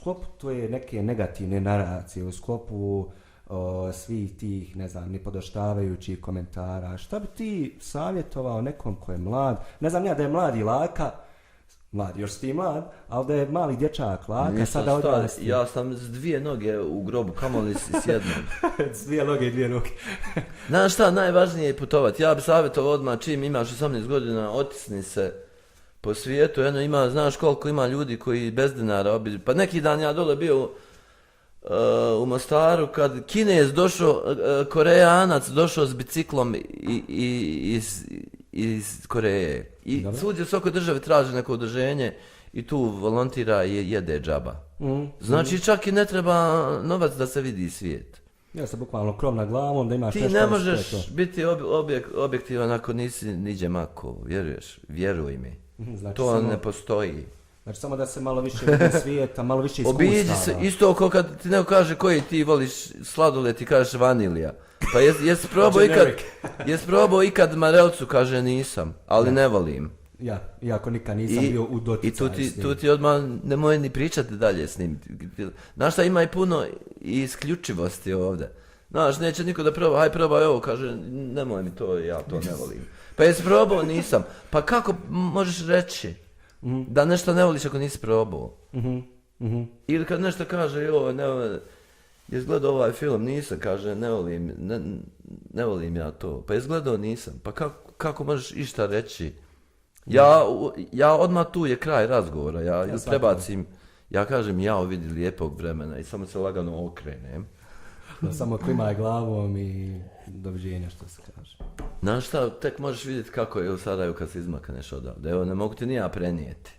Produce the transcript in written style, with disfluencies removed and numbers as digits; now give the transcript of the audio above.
sklopu tvoje neke negativne naracije, u sklopu svih tih, ne znam, nipodoštavajućih komentara, šta bi ti savjetovao nekom ko je mlad? Ne znam ja da je mlad i laka, mlad, još si ti mlad, ali da je mali dječak laka, sada odrasti. Ja sam s 2 noge u grobu, kamoli s jednom. S 2 noge i 2 noge. Znaš šta, najvažnije je putovati. Ja bi savjetovao odmah čim imaš 18 godina, otisni se po svijetu. Znaš koliko ima ljudi koji bez dinara obiđu. Pa neki dan ja dole bio u Mostaru kad Kinez došao, Korejanac došao s biciklom iz Koreje. I svugdje u svakoj državi traži neko udruženje i tu volontira i jede džaba. Znači čak i ne treba novac da se vidi svijet. Ja sam bukvalno krov na glavom da imaš ti ne možeš biti objektivan ako nisi niđe mako, vjeruj mi. Znači, to ne postoji. Znači samo da se malo više vidi svijeta, malo više iskustava. Obiđi se, isto kao kad ti neko kaže koji ti voliš sladoled, ti kažeš vanilija. Pa jesi probao ikad marelcu, kaže nisam, ali ne volim. Ja, iako nikad nisam bio u doticaju s njim. I tu ti odmah nemoj ni pričati dalje s njim. Znaš šta, ima i puno isključivosti ovdje. Znaš, neće niko da proba, haj probaj ovo, kaže nemoj mi to, ja to ne volim. Pa jesi probao, nisam. Pa kako možeš reći da nešto ne voliš ako nisi probao? Ili kad nešto kaže, jesi gledao ovaj film, nisam, kaže ne volim ja to. Pa jesi gledao, nisam. Pa kako možeš išta reći? Ja odmah tu je kraj razgovora, ja prebacim, ja kažem vidi lijepog vremena i samo se lagano okrenem. Samo klimaj glavom i doviđenja, što se kaže. Znaš šta, tek možeš vidjeti kako je u Sarajevu kad se izmakneš odavde. Evo, ne mogu ti ni ja prenijeti.